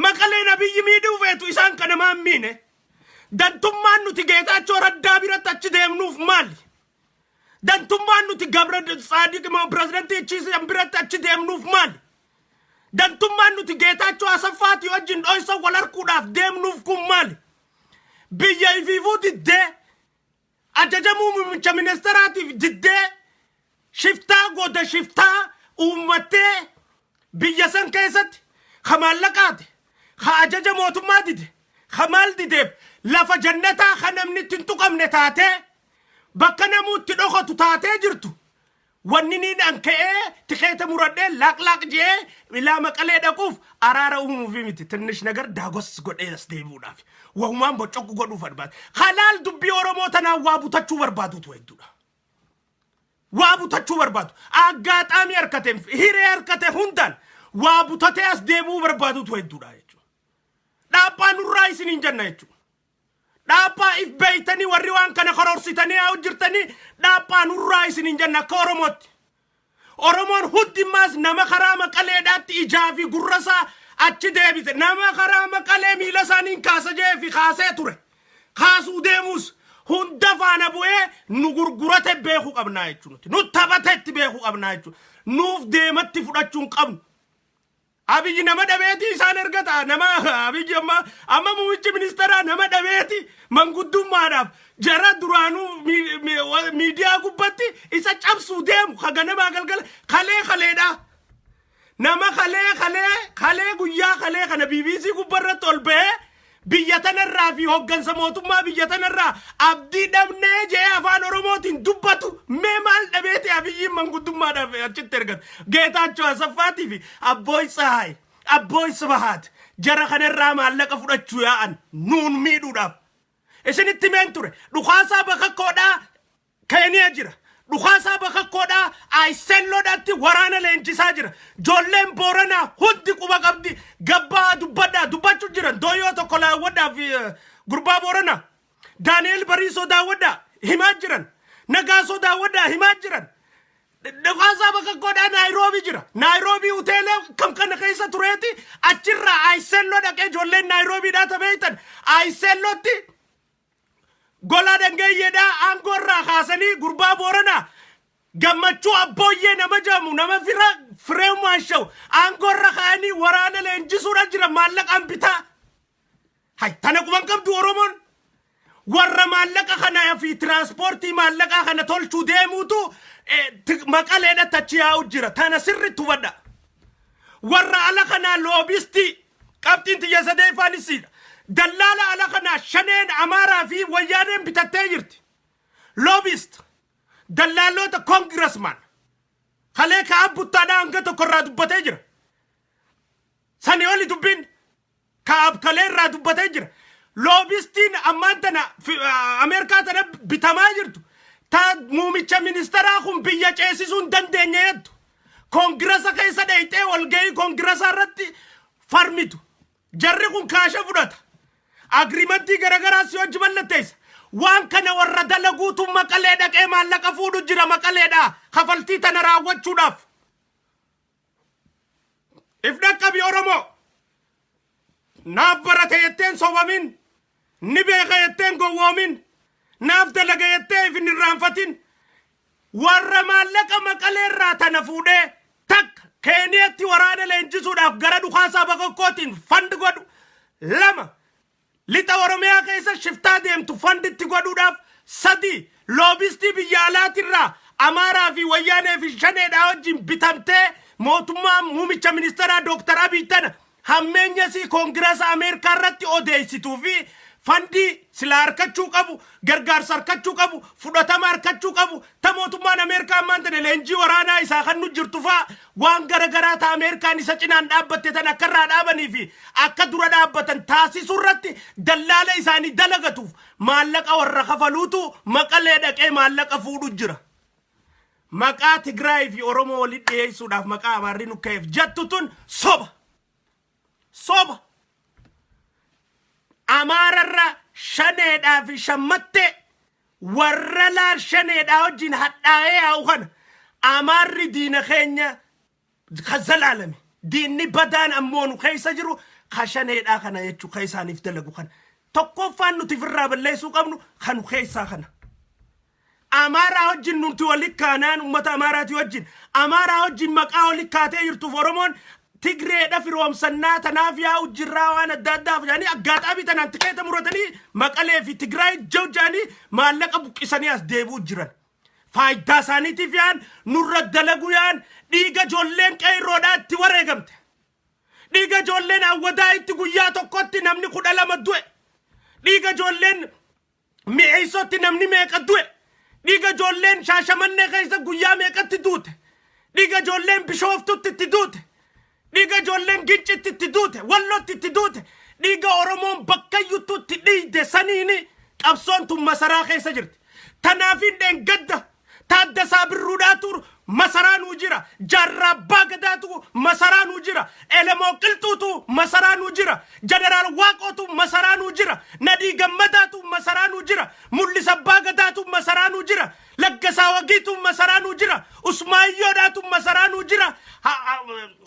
Maqaleedhaa biyyi miidhuu feetu isaan kana maan miine dantummaan nuti Geetaachoo Raddaa biratti achi deemnuuf maali dantummaan nuti Gabra Saadiq pirezidantii Chiisaan biratti achi deemnuuf maali dantummaan nuti Geetaachoo Asaffaatii wajjin dhoysa wal harkuudhaaf deemnuuf kun maali biyya ifiifuu diddee ajajamuu muummicha ministeeraatiif diddee shiftaa goda shiftaa uummattee biyya san keessatti ka maallaqaate ka ajaja mootummaa dide ka maal dideef lafa jannataa ka namni ittiin tuqamne taatee bakka namuutti dhokotu taatee jirtu wanni niin anka'ee tikeeta muradhee laaqlaaq jee ilaa Maqalee dhaquuf araara uumuufi miti tinnish nagar daagos godhee as deebi'uudhaaf wahumaan bocoqqu godhuuf barbaadu halaal dubbii Oromoo tanaa waa butachuu barbaadutu hedduudha waa butachuu barbaadu aggaxaamii harkate hiree harkate hundaan waa butatee as deebi'uu barbaadutu hedduudha jechuudha dhaabbaa nurraa isiniin jenna jechuudha dhaabbaa if beeytanii warri waan kana koroorsitanii haa hojjirtanii dhaabbaa nurraa isiniin jenna akka Oromootti Oromoon hundimmaas nama karaa Maqaleedhaatti ijaa fi gurrasaa achi deebise nama karaa Maqalee miila isaaniin kaasa jee fi kaasee ture kaasuu deemus hunda faana bu'ee nu gurgurate beekuu qabnaa jechuudha nu taphateetti beekuu qabnaa jechuudha nuuf deematti fudhachuun qabnu abiyyi nama dhabeeti isaan ergata nama abiyyi amma muummichi ministeeraa nama dhabeeti manguddummaadhaaf jara duraanuu miidiyaa gubbatti isa cabsuu deemu kaganama galgala kaleedha nama kalee guyyaa kalee kana BBC gubbarratti ol ba'ee biyya tanarraa fi hoggansa mootummaa biyya tanarraa abdii dhabnee jee afaan oromootiin dubbatu mee maal dhabeeti abiyyiin manguddummaadhaaf achitti ergata Geetaachoo Asaffaatii fi Abbooy Sibahaat jara kanarraa maallaqa fudhachuu yaa'an nuun miidhuudhaaf isinitti meen ture dhukaasaa bakakkoodhaa Keeniyaa jira dhukaasaa bakakkoodhaa Ayiselloodhaatti waraana leenjisaa jira joolleen Booranaa hundi quba qabdi gabbaa dubbachuu jiran dooyoo tokko laawwadhaa fi gurbaa Booranaa Daani'eel Bariisoo daawwadhaa himaa jiran Nagaasoo daawwadhaa himaa jiran dhukaasaa bakakkoodhaa Naayiroobii jira Naayiroobii hoteela kam kana keessa tureeti achirraa Ayiselloo dhaqee joolleen Naayiroobiidhaa tabeeytan Ayisellootti gola dangeeyyeedhaa aangoorraa kaasanii gurbaa Booranaa gammachuu abbooyyee nama jaamu nama firee maashaw aangoorra kaanii waraana leenjisuudha jira maallaqaan bitaa hay tana quban qabdu Oromoon warra maallaqa kana fi tiraanspoortii maallaqaa kana tolchuu deemuutu Maqaleedhatti achi yaa'u jira tana sirritti hubadha warra ala kanaa loobisti qabxiin tiyya sadeeffaanisiidha dallala ala kana shaneen Amaaraa fi wayyaaneen bitattee jirti loobist dallaalota congressman kalee ka abbuttaadhaa hanga tokkorraa dubbatee jira sani oli dubbin ka abkaleerraa dubbatee jira loobistiin ammaan tana Ameerikaa tana bitamaa jirtu ta muumicha ministeeraa kun biyya ceesisuun dandeenya jettu kongresa keessa dheeyxee walgahii kongresa irratti farmitu jarri kun kaasha fudhata agriimentii garagaraa si hojii mallatteessa waan kana warra dalaguutu Maqalee dhaqee maallaqa fuudhu jira Maqaleedhaa kafaltii tana raawwachuudhaaf if dhaqqabi Oromoo naaf barate jetteen sobamin ni beeka jetteen gowwoomin naaf dalaga jettee if hin irraanfatin warra maallaqa Maqaleerraa tana fuudhee takka Keeniyaatti waraana leenjisuudhaaf gara dhukaasaa bakokkootiin fandi godhu lama lixa Oromiyaa keessa shiftaa deemtu fanditti godhuudhaaf sadi loobistii biyya alaatirraa Amaaraa fi wayyaanee fi shaneedhaa wajjin bitamtee mootummaa muumicha ministeeraa Dr. Abiy tana hammeenyasii koongirasa Ameerikaa irratti odeessituu fi fandii sila harkachuu qabu gargaarsa harkachuu qabu fudhatama harkachuu qabu ta mootummaan Ameerikaa ammaan tana leenjii waraanaa isaa kan nu jirtu faa waan garagaraa ta Ameerikaan isa cinaan dhaabbatte tan akkarraa dhaabanii fi akka dura dhaabbatan taasisuu irratti dallaala isaanii dalagatuuf maallaqa warra kafaluutu Maqalee dhaqee maallaqa fuudhu jira maqaa Tigraay fi Oromoo walitti dhiyeessuudhaaf maqaa Amaarri nukkeef jettu tun soba Amaararra shaneedhaa fi shammatte warra laal shaneedhaa wajjin hadhaa'ee yaa'u kana Amaarri diina keenya kazalaalame diinni badaan ammoo nu keessa jiru kashaneedhaa kana jechuu keessaaniif dalagu kana tokkoffaan nuti firraa balleessuu qabnu kanu keessaa kana Amaaraa wajjin nuti walitti kaanaan ummata Amaaraati wajjin Amaaraa wajjin maqaa walitti kaatee jirtuuf Oromoon Tigreedha firoomsannaa tanaaf yaa'u jirraa waan adda addaaf jaanii aggaaxaa bitanaan tikeeta muratanii Maqalee fi Tigraay jawjaanii maallaqa buqqisanii as deebuu jiran faayidaa isaaniitiif yaan nurra dalagu yaan dhiiga ijoolleen qeerroodhaa itti wareegamte dhiiga ijoolleen awwadaa itti guyyaa tokkotti namni 12 du'e dhiiga ijoolleen mi'eessotti namni meeqa du'e dhiiga ijoolleen Shaashamannee keessa guyyaa meeqatti duute dhiiga ijoolleen Bishooftutti itti duute dhiiga ijoolleen Gincitti itti duute Wallootti itti duute dhiiga Oromoon bakkayyutti itti dhiide saniini qabsoon tun masaraa keessa jirti tanaafin dheengadda Taaddasaa Birruudhaatu masaraa nuu jira Jaarraa Abbaa Gadaatu masaraa nuu jira Elemoo Qilxuutu masaraa nuu jira Jeneraal Waaqootu masaraa nuu jira Nadii Gammadaatu masaraa nuu jira Mul'isa Abbaa Gadaatu masaraa nuu jira Laggasaa Wagiitu masaraa nuu jira Usmaayyoodhaatu masaraa nuu jira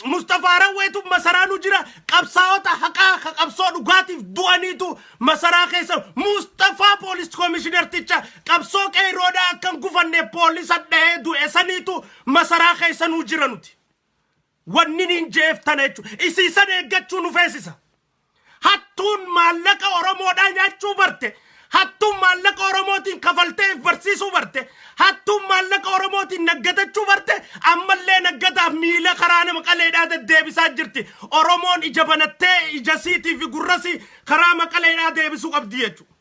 Mustafaa Rawweetu masaraa nuu jira qabsaa'ota haqaa ka qabsoo dhugaatiif du'aniitu masaraa keessa Mustafaa Poolis Komishinerticha qabsoo qeerroodhaa akkan gufanne poolisa dhahee du'e saniitu masaraa keessa nuu jira nuti wannin jeeftana jechuudha. Isiisan eeggachuu nu feesisa. Hattuun maallaqa Oromoodhaan nyaachuu barte. Hattuun maallaqa Oromootiin kafaltee barsiisuu barte. Hattuun maallaqa Oromootiin naggatachuu barte. Ammallee naggataaf miila karaa nama qaleedhaa deddeebisaa jirti. Oromoon ija banattee ija siitii fi gurrasii karaa maqaleedhaa deebisuu qabdi jechuudha.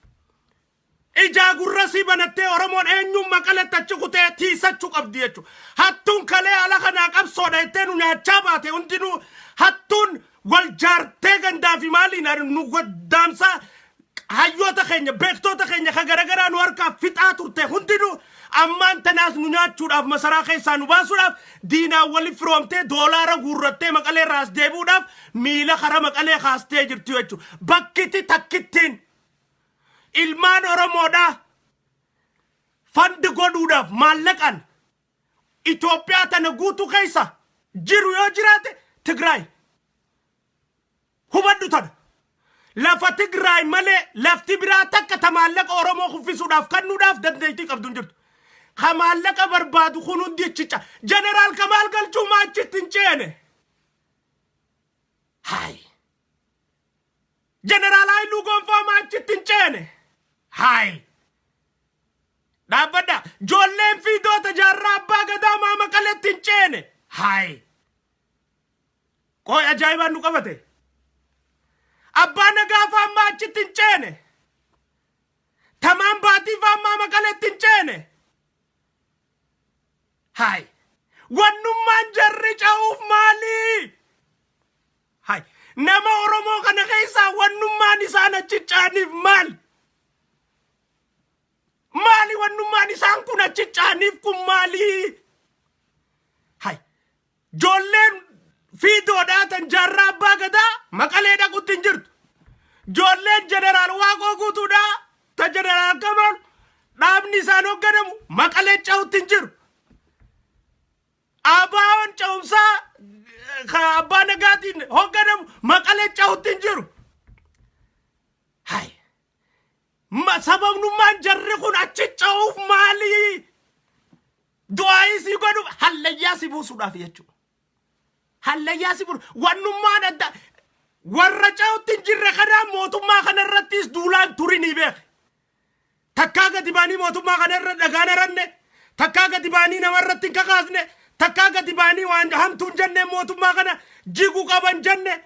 Ija gurrasii banattee Oromoon eenyuun maqaletti achi kutee tiisachuu qabdi jechuudha. Hattuun kalee ala kanaa qabsoodha jettee nu nyaachaa baate hundinuu hattuun wal jaartee gandaa fi maaliin nu goddaamsaa hayyoota keenya beektoota keenya ka garagaraa nu harkaa fixaa turte hundinuu ammaan tanaas nu nyaachuudhaaf masaraa keessaa nu baasuudhaaf diinaa waliin firoomtee doolaara guurrattee maqalee raas deebuudhaaf miila kara maqalee kaastee jirti jechuudha. Bakkiti takkittiin ilmaan Oromoodhaa fandi godhuudhaaf maallaqaan Itoophiyaa tana guutuu keessa jiru yoo jiraate Tigraay hubadhu tana. Lafa Tigraay malee lafti biraa takka ta maallaqa Oromoo kuffisuudhaaf kannuudhaaf dandeettii qabdu hin jirtu. Ka maallaqa barbaadu kun hundi achicha. Jeneraal Kamaal Galchumaa achitti hin ceene. Hayi. Jeneraal Haayiluu Gonfaamaa achitti hin ceene. Hayi. Dhaabbadha. Joolleen fiidoota jaarraa abbaa gadaa maqaleetti hin ceene. Hayi. Qooy ajaa'ibaan nu qabate. Abbaan nagaafa amma achitti hin ceene. Tamaan baatiif amma maqaleetti hin ceene. Hayi. Wannummaan jarri ca'uuf maali? Hayi. Nama Oromoo kana keessaa wannummaan isaan achi caaniif maali? Maali wannummaan isaan kun achi caaniif kun maali? Hayi. Joolleen fiidoodhaa tan jaarraa abbaa gadaa maqalee dhaquutti hin jirtu. Joolleen jeneraal Waaqoo guutuudhaa ta jeneraal Kamaal dhaabni isaan hoogganamu maqalee ca'uutti hin jiru. Abaawoon ca'umsaa abbaa nagaatiin hoogganamu maqalee ca'uutti hin jiru. Hayi. Sababnummaan jarri kun achi ca'uuf maali? Du'aayii si godhuuf hallayyaa si buusuudhaaf jechuudha. Hallayyaa si buusu wannummaan adda warra ca'uutti hin jirre kanaa mootummaa kanarrattis duulaan turinii beeke. Takkaa gadi baanii mootummaa kanarra dhagaan aranne. Takkaa gadi baanii namarratti hin kakaasne. Takkaa gadi baanii waan hamtuun jenne mootummaa kana jigu qaban jenne.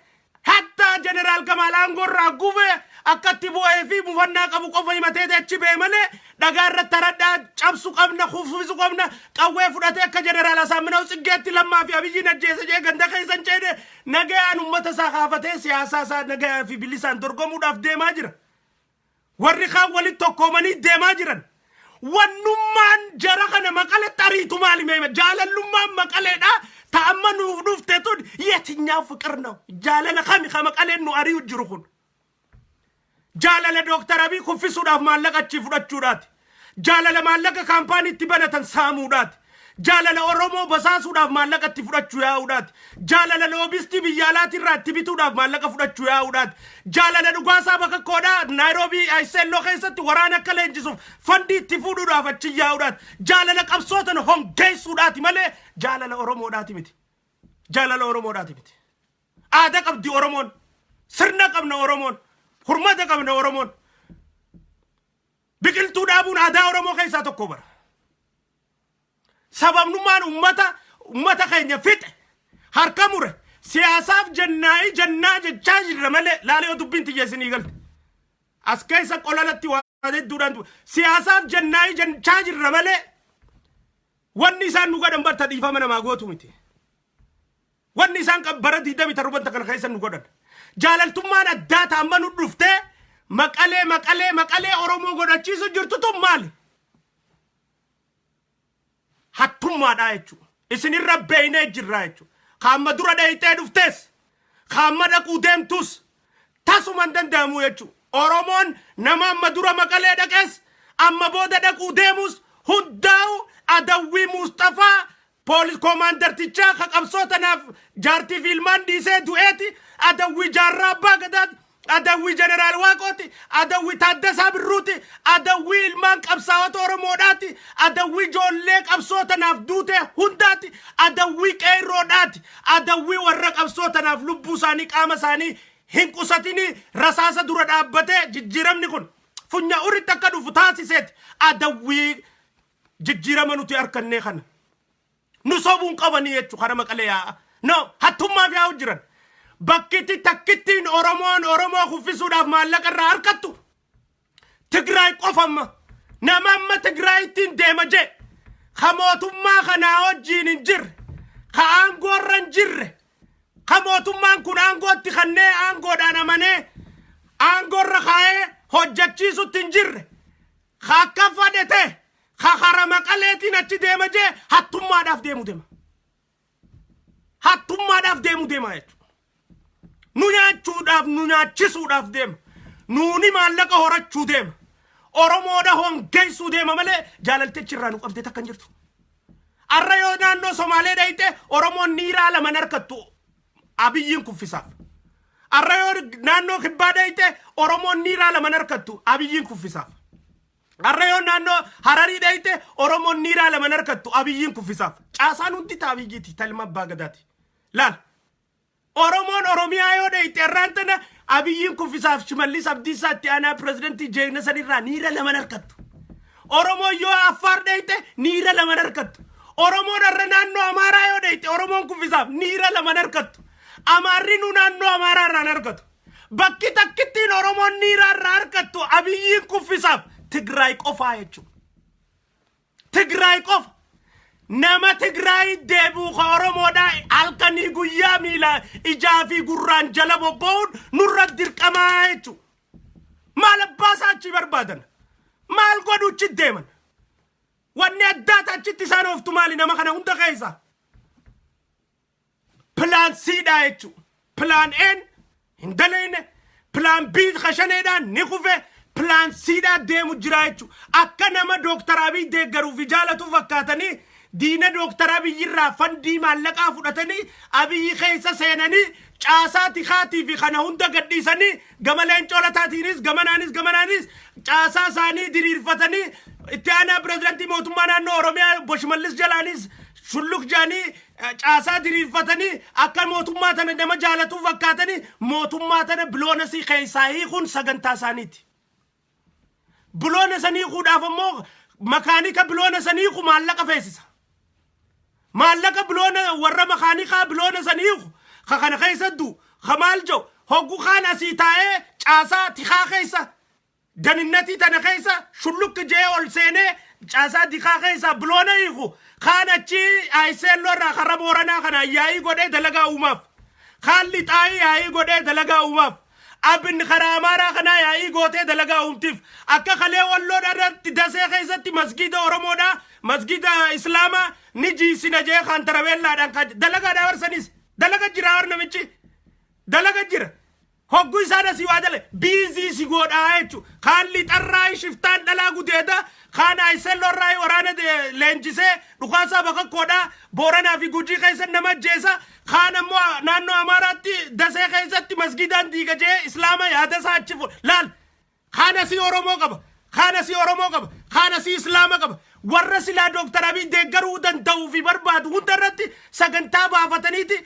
Hatta jeneraal Kamaal aangorraa gubee akkatti bu'ee fi mufannaa qabu qofa himatee achi bee malee dhagaa irratti haradhaa cabsu qabna kuufisu qabna qawwee fudhatee akka jeneraal Asaaminaw Tsiggeetti Lammaa fi Abiyyiin ajjeese jee ganda keessan ceede nagayaan uummata isaa kaafatee siyaasaa isaa nagayaa fi bilisaan dorgomuudhaaf deemaa jira. Warri kaan walitti tokkoomanii deemaa jiran. Wannummaan jara kana maqaletti ariitu maali meema jaalallummaan maqaleedhaa ta'amma nuuf dhufte tun yetinyaa fiqir ነው jaalala kami ka maqaleen nu ari'u jiru kun. Jaalala Dr. Abiy kuffisuudhaaf maallaqa achi fudhachuudhaati. Jaalala maallaqa kaampaaniitti banatan saamuudhaati. Jaalala Oromoo basaasuudhaaf maallaqa itti fudhachuu yaa'uudhaati. Jaalala loobistii biyya alaatirraa itti bituudhaaf maallaqa fudhachuu yaa'uudhaati. Jaalala dhugaasaa bakka koodhaa Naayiroobii Ayiseelloo keessatti waraana akka leenjisuuf fandii itti fuudhuudhaaf achi yaa'uudhaati. Jaalala qabsootan hongeessuudhaati malee jaalala Oromoodhaati miti. Jaalala Oromoodhaati miti. Aadaa qabdi Oromoon. Sirna qabna Oromoon. Hurmata qabna Oromoon. Biqiltuu dhaabuun aadaa Oromoo keessaa tokko bara. Sababnummaan ummata keenya fixe harka mure siyaasaaf jannaa jechaa jirra malee laalee yoo dubbiin xiyyeessinii galte. As keessa qolalatti waan hedduudhaan siyaasaaf jannaa jechaa jirra malee wanni isaan nu godhan barta dhiifama namaa gootu miti. Wanni isaan bara 27 kana keessa nu godhan. Jaalaltummaan addaa ta'amma nu dhuftee maqalee Oromoo godhachiisu jirtu tun maali? Hattummaadhaa jechuudha. Isinirra beeynee jirraa jechuudha. Kaamma dura dheeyitee dhuftees kaamma dhaquu deemtus tasuman danda'amu jechuudha. Oromoon nama amma dura maqalee dhaqees amma booda dhaquu deemus hundaa'u Adawwii Mustafaa poolis koomaandartichaa ka qabsootanaaf jaartii fi ilmaan dhiisee du'eeti Adawwii jaarraa abbaa gadaati Adawi General Waqoti, Adawi Taddasa Birruti, Adawi Ilman Qabsaawota Oromoodhaati, Adawi ijoollee qabsootanaaf duute hundaati, Adawi qeerroodhaati, Adawi warra qabsootanaaf lubbuu isaanii qaama isaanii hin qusatini rasaasa dura dhaabbatee jijjiiramni kun funya uritti akka dhufu taasiseeti. Adawi jijjiirama nuti harkannee kana. Nu sobuun qabanii jechuu kana Maqalee yaa'a. No, hattummaaf yaa'u jiran. Bakkiti takkittiin Oromoo kuffisuudhaaf maallaqa irraa harkattu. Tigraay qofamma. Nama amma Tigraayittiin deema jee. Ka mootummaa kanaa wajjiin hin jirre. Ka aangoorra hin jirre. Ka mootummaan kun aangootti kannee aangoodhaan amanee aangoorra kaa'ee hojjechiisutti hin jirre. Ka akka fadhete. Ka kara Maqaleetiin achi deema jee hattummaadhaaf deemu deema. Hattummaadhaaf deemu deema jechuudha. Nu nyaachuudhaaf nu nyaachisuudhaaf deema. Nuuni maallaqa horachuu deema. Oromoodha hongeessuu deema malee jaalaltechi irraa nu qabdee takkan jirtu. Arra yoo naannoo Somaalee dhayite Oromoon niiraa lama harkattu Abiyyiin kuffisaaf. Arra yoo naannoo Kibbaa dhayite Oromoon niiraa lama harkattu Abiyyiin kuffisaaf. Arra yoo naannoo Hararii dhayite Oromoon niiraa lama harkattu Abiyyiin kuffisaaf. Caasaan hundi Abiyyiiti Talma Abbaa Gadaati. Laal. Oromoon Oromiyaa yoo dhayite irraantana Abiyyiin kuffisaaf Shimallis Abdiisaatti aanaa pirezidantii jeegna sanirraa niira lama harkattu. Oromoon yoo Affaar dhayite niira lama harkattu. Oromoon arra naannoo Amaaraa yoo dhayite Oromoon kuffisaaf niira lama harkattu. Amaarri nu naannoo Amaaraa irraa harkatu. Bakki takkittiin Oromoon niira irraa harkattu Abiyyiin kuffisaaf Tigraay qofaa jechuudha. Tigraay qofa. Nama Tigraay deebi'u ka Oromoodhaa halkanii guyyaa miila ijaa fi gurraan jala bobba'uun nurra dirqamaa jechuudha. Maal abbaasaa achi barbaadan? Maal godhuuchi deeman? Wanni addaata achitti isaan ooftu maali nama kana hunda keessa? Plan C'dha jechuudha. Plan N hin daleine. Plan B kashaneedhaan ni kufe. Plan C'dha deemu jira jechuudha. Akka nama Dooktar Abiy deeggaruuf jaalatu fakkaatanii diina Dooktar Abiy irraa fandii maallaqaa fudhatanii Abiy keessa seenanii caasaa tikaatii fi kana hunda gadhiisanii gama leencoolataatiinis gamanaanis caasaa isaanii diriirfatanii itti aanaa pirezidantii mootummaa naannoo Oromiyaa Obbo Shimallis Jalaanis shulluq jaanii caasaa diriirfatanii akka mootummaa tana nama jaalatu fakkaatanii mootummaa tana biloonasii keessaa hiikuun sagantaa isaaniiti. Biloona sanii hiikuudhaaf ammoo makaanika biloona sanii hiiku maallaqa feesisa. Maallaqa biloona warra makaanika biloona sanii hiiku ka kana keessattuu ka maal jiru hoggu kaan asii taa'ee caasaa tikaa keessa daninnatii tana keessa shulluq jee ol seenee caasaa tikaa keessa biloona hiiku kaan achi Ayiseelloo irraa karra Booranaa kana yaa'ii godhee dalagaa uumaaf kaan lixaayii yaa'ii godhee dalagaa uumaaf abin karaa Amaaraa kana yaa'ii gootee dalagaa uumtiif akka kalee Walloodha irratti dasee keessatti masgiida Oromoodha masgiida Islaamaa ni jiisina jee kan tarabeellaadhaan dalagaa dabarsanis dalaga jira warnamichi dalaga jira hoggu isaan asii waa dale biizii si godhaa jechuudha. Kaan lixarraa shiftaan dhalaa gudeeda kaan Ayiseelloo irraa waraana leenjisee dhukaasaa bakka koodhaa Booranaa fi Gujii keessa nama ajjeesa kaan ammoo naannoo Amaaraatti dasee keessatti masgiidaan diiga jee Islaama yaada isaa achi fuudha. Laal kaan asii Oromoo qaba kaan asii Oromoo qaba kaan asii Islaama qaba. Warra silaa Dooktar Abiy deeggaruu danda'uu fi barbaadu hunda irratti sagantaa baafataniiti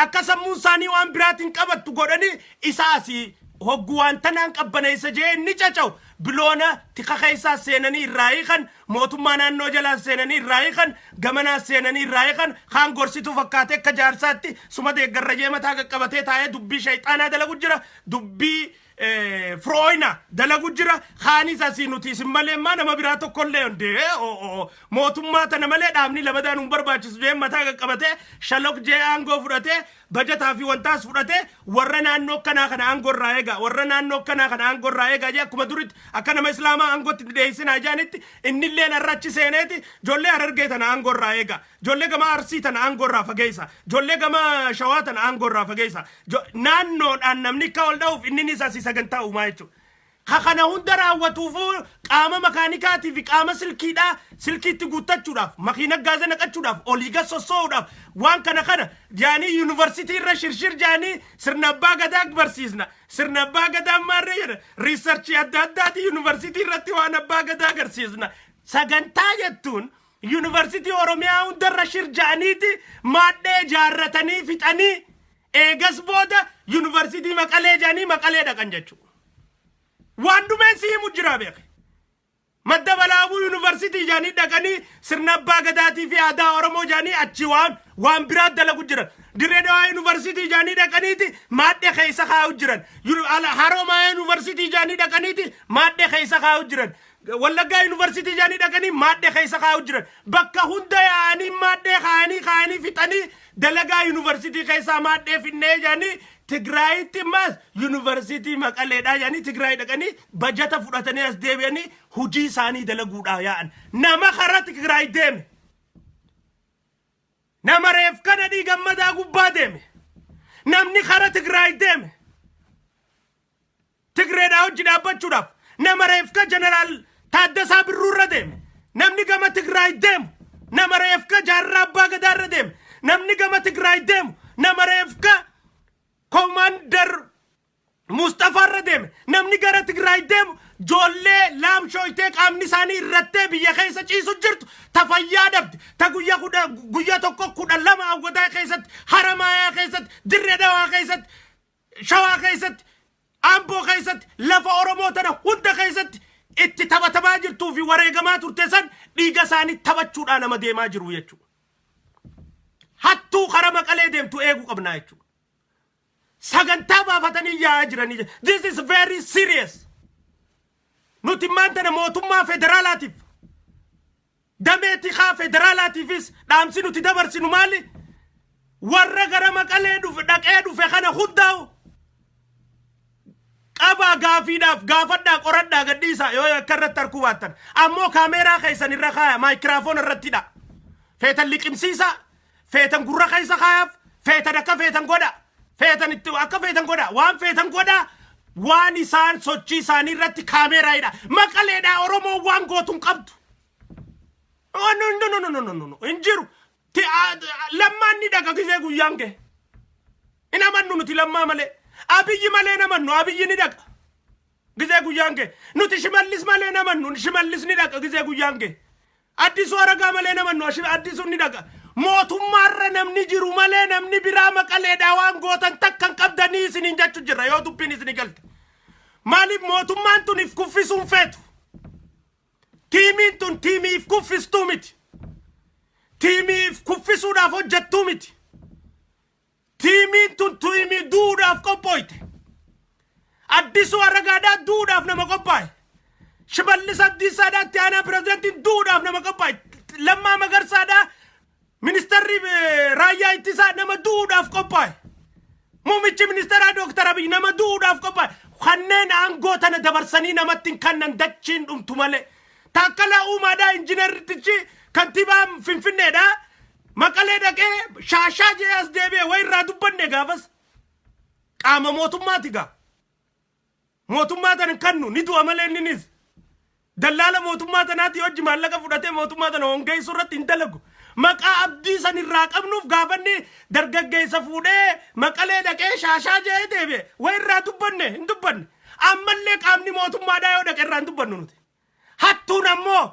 akka sammuun isaanii waan biraatiin qabattu godhanii isaasi hoggu waan tanaan qabbaneessa jee inni caca'u biloona tika keessaa seenanii irraa hiikan mootummaa naannoo jalaa seenanii irraa hiikan gamanaa seenanii irraa hiikan kaan gorsituu fakkaatee akka jaarsaatti suma deeggarra jee mataa qaqqabatee taa'ee dubbii shayxaanaa dalagu jira dubbii Frooyna dalagu jira khaanis asii nuti isin malee nama biraa tokkollee hundee mootummaa tana malee dhaabni lamadaan hin barbaachisu jee mataa qaqqabatee shalok jee aangoo fudhatee bajataa fi wantaas fudhatee warra naannoo kanaa kana aangoo irraa eegaa warra naannoo kanaa kana aangoo irraa eegaa jee akkuma duritti akka nama Islaamaa aangootti dhiyeessinaa jaanitti innillee narrachi seeneeti ijoollee Harargee tana aangoo irraa eegaa ijoollee gama Arsii tana aangoo irraa fageessa ijoollee gama Shawaa tana aangoo irraa fageessa naannoodhaan namni akka ol dha'uuf inni isaas sagantaa uumaa jechuudha. خخنا هندرا وتوفو قام مكانيكاتي في قام سلكيدا سلكيتي قوتاتشوداف مخينا غازنا قتشوداف اوليغا سوسوداف وان كان خنا جاني يونيفرسيتي رشرشر جاني سرنا باغدا برسيزنا سرنا باغدا مارير ريسيرش اداداتي يونيفرسيتي رتي وانا باغدا غرسيزنا سغنتا يتون يونيفرسيتي اوروميا هندر رشر جانيتي مادة جارتني فتاني ايغس بودا يونيفرسيتي مقالي جاني مقالي دقن جچو واندو من سيمو جرا بيخ مدى بلاو يونيفرسيتي جاني دقني سرنا باغداتي في آدا ورمو جاني اچوان وان براد دلقو جرن دريدوا يونيفرسيتي جاني دقنيتي مادة خيسا خاو جرن على حروما يونيفرسيتي جاني دقنيتي مادة خيسا خاو جرن ولغا يونيفرسيتي جاني دقني مادة خيسا خاو جرن بكا هندا يعني مادة خاني فتاني دلقا يونيفرسيتي خيسا مادة في النيجاني تجراي تماس يونيفرسيتي مقالة دا يعني تجراي دقني بجتا فراتني أسديب يعني هجي ساني دلقودا يعني نما خرات تجراي ديم نما ريف كان دي جمدا قبا ديم نمني خرات تجراي ديم تجراي داو جنابا چوداف نما ريف كان جنرال تادسا برورة ديم نمني جما تجراي ديم نما ريف كان جرابا قدار ديم نمني جما تجراي ديم نما ريف كان كوماندر مصطفى ردم نمني غرا تگراي دم جولي لام شويتك امني ساني رتب يا خيسه چيسو جرت تفيا دبت تغيا غيا توكو كودا لما غدا خيست حرما يا خيست دريدوا خيست شوا خيست امبو خيست لف اورمو تنا هند خيست ات تبا جرتو في وريغما ترتسن ديغا ساني تبچودا نما ديما جرو يچو حتو خرما قلي دمتو ايغو قبنا يچو Sagantaba fatani ya jirani. This is very serious. Nuti mantana motuma federalatif. Dameti kha federalatifis. Damsi nuti dabar sinumali. Warra gara makale du daqe du fe khana khuddao. Qaba gafidaf gafadda qoradda gadisa yo karrat tarkuwatan. Ammo kamera khaysan irra microphone irratida. Fetan liqimsisa. Fetan gurra khaysa khayaf. Fetan akka fetan goda. فيتن اتواقع فيتن قدا وان فيتن قدا وان إسان سوچي ساني رتي كاميرا إيدا مقالي دا أورومو وان قوتون قبض no انجيرو تي لما نيدا كاكيزي قيانك إنا منو نتي لما مالي أبي مالي نمنو أبي نيدا كاكيزي قيانك نتي شماليس مالي نمنو شماليس نيدا كاكيزي قيانك أدي سوارا مالي نمنو أدي سو نيدا mootummaarra namni jiru malee namni biraa maqaleedhaa waan gootan takkan qabdanii isinin jechuu jirra yoo dubbiin isini galte maaliif mootummaan tun if kuffisuun feetu tiimiin tun tiimii if kuffistuu miti tiimii if kuffisuudhaaf hojjettuu miti tiimiin tun tiimii duudhaaf qophooyte Addisuu Aragaadhaa duudhaaf nama qophaa'e Shimallis Abdiisaadhaatti aanaa pirezidantiin duudhaaf nama qophaa'e Lammaa Magarsaadhaa Ministeri Raya Ittisa nama duudhaaf qophaa'e Muummichi ministeeraa Dr. Abiy nama duudhaaf qophaa'e kanneen aangootana dabarsanii namatti kannan dachiin dhumtu malee Taakkalaa Uumaadhaa injiinaritichi kantiibaa Finfinneedhaa Maqalee dhaqee shaashaa jee as deebi'e wayirraa dubbanne gaafas qaama mootummaati gaa mootummaa tan kannu ni du'a malee innis dallaala mootummaa tanaati hojii maallaqa fudhatee mootummaa tana hongeessu irratti hin dalagu maqaa abdii san irraa qabnuuf gaafanni dargaggeessa fuudhee maqalee dhaqee shaashaa jee deebi'e wayirraa dubbanne hin dubbanne ammallee qaamni mootummaadhaa yoo dhaqe irraa hin dubbannu nuti hattuun ammoo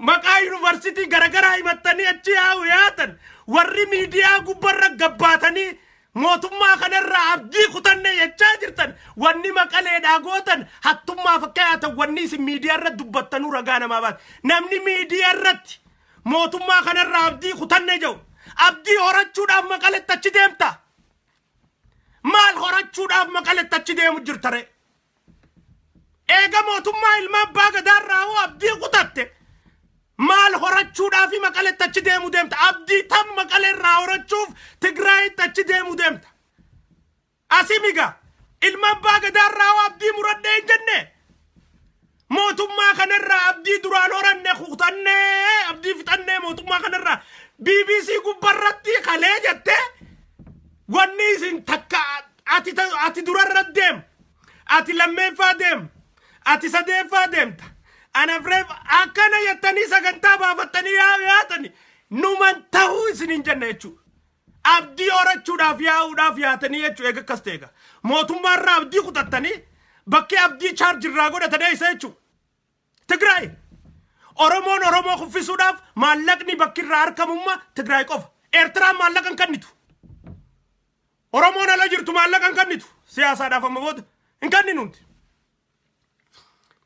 maqaa yuunivarsiitii garagaraa himattanii achi yaatan warri miidiyaa gubbarra gabbaatanii mootummaa kanarraa abdii kutanne jechaa jirtan wanni maqaleedhaa gootan hattummaa fakkaatan wanni isin miidiyaa irratti dubbattanuu ragaa namaa baate namni miidiyaa irratti mootummaa kanarraa abdii kutanne jiru abdii horachuudhaaf maqaletti achi deemta maal horachuudhaaf maqaletti achi deemu jirtare eega mootummaa ilma abbaa gadaarraa hoo abdii kutatte maal horachuudhaaf maqaletti achi deemu deemta abdii tam maqaleerraa horachuuf Tigraayitti achi deemu deemta asimiga ilma abbaa gadaarraa hoo abdii muradhee hin jenne mootummaa kanarraa abdii duraan horanne kutanne abdii fixanne mootummaa kanarraa BBC gubbarratti kalee jette wanni isin takka ati durarra deem ati lammeeffaa deem ati sadeeffaa deemta ana freef akkana yattanii sagantaa baafattanii yaatani numan ta'uu isinin jenne jechuudha. Abdii horachuudhaaf yaa'uudhaaf yaatanii jechuudha. Eega akkas ta'eega mootummaarraa abdii kutattanii bakkee abdii chaarji irraa godhatanii isa jechuudha. Tigraay Oromoon Oromoo kuffisuudhaaf maallaqni bakkirraa harkamummaa Tigraay qofa. Eertiraan maallaqan kannitu. Oromoon ala jirtu maallaqan kannitu. Siyaasaadhaaf amma booda hin kanninuuti.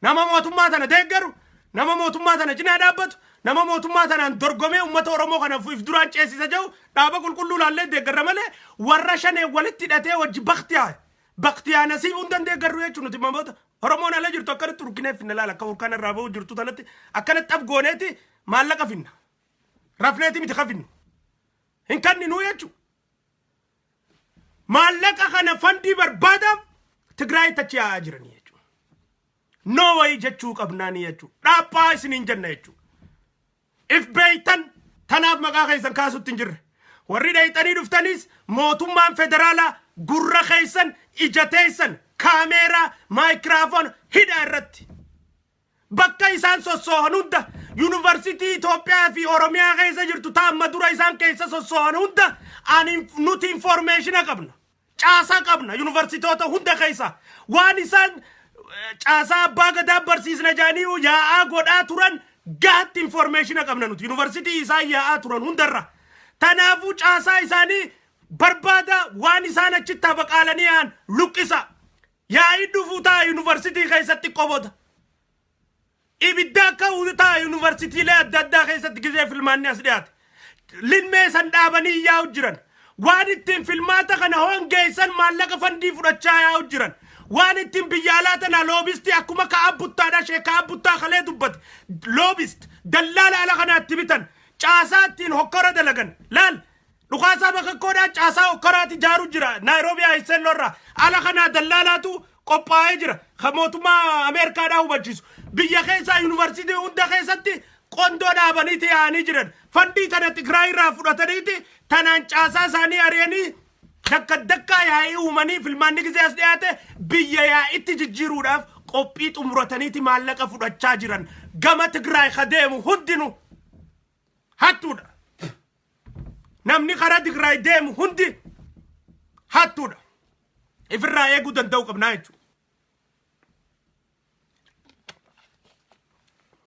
Nama mootummaa tana deeggaru, nama mootummaa tana cinaa dhaabbatu, nama mootummaa tanaan dorgomee uummata Oromoo kana if duraan ceesisa jiru dhaaba qulqulluu laallee deeggarra malee warra shanee walitti hidhatee wajji baktiyaa nasiib hundan deeggarru jechuun nuti mamboota Oromoon ala jirtu akkanatti urgineef finna laala akka urkaan irraa ba'u jirtu tanatti akkanatti abgooneeti maallaqa finna rafneeti miti kafinnu hin kanninuu jechuudha. Maallaqa kana fandii barbaadaaf Tigraay tachi yaa'aa jiranii jechuudha. No way jechuu qabnaanii jechuudha. Dhaabaa isiniin jenna jechuudha. If beeytan tanaaf maqaa keessan kaasutti hin jirre. Warri dhayxanii dhuftanis mootummaan federaalaa gurra keessan ija teessan kaameeraa maayikiraafoon hidha irratti. Bakka isaan sossoohan hunda yuunivarsiitii Itoophiyaa fi Oromiyaa keessa jirtu taa'amma dura isaan keessa sossoohan hunda nuti informaationa qabna. Caasaa qabna yuunivarsiitoota hunda keessa. Waan isaan caasaa abbaa gadaa barsiisna jaanii yaa'aa godhaa turan gaatti informaationa qabna nuti yuunivarsiitii isaan yaa'aa turan hundarra. Tanaafuu caasaa isaanii barbaada waan isaan achitti baqaalanii yaa'an luqqisa. Yaa'ii dhufuu ta'a yuunivarsiitii keessatti qobota. Ibidda akka ta'a yuunivarsiitiilee adda addaa keessatti gizee filmaanni as dhiyaate. Lilmee san dhaabanii yaa'u jiran. Waan ittiin filmaata kana hongeessan maallaqa fandii fudhachaa yaa'u jiran. Waan ittiin biyyaalaa tana loobisti akkuma ka'aa buttaadha sheekaa buttaa kalee dubbate. Loobist dallaala ala kanaatti bitan. Caasaa ittiin hokkora dalagan. Laal dhukaasaa bakakkoodhaa caasaa hokkoraatti jaaru jira. Naayiroobii Ayiselloorraa ala kanaa dallaalaatu qophaa'ee jira. Kan mootummaa Ameerikaadhaa hubachiisu. Biyya keessaa yuunivarsiitii hunda keessatti qondoo dhaabaniiti yaa'anii jiran. Fandii tana Tigraay irraa fudhataniiti tanaan caasaa isaanii ari'anii dakkaa yaa'ii uumanii filmaanni gizee as dhiyaate biyya yaa'itti jijjiiruudhaaf qophii xumurataniiti maallaqa fudhachaa jiran. Gama Tigraay kadeemu hundinuu hattuudha. Namni karaa Tigraay deemu hundi hattuudha. Ifirraa eeguu danda'u qabnaa jechuudha.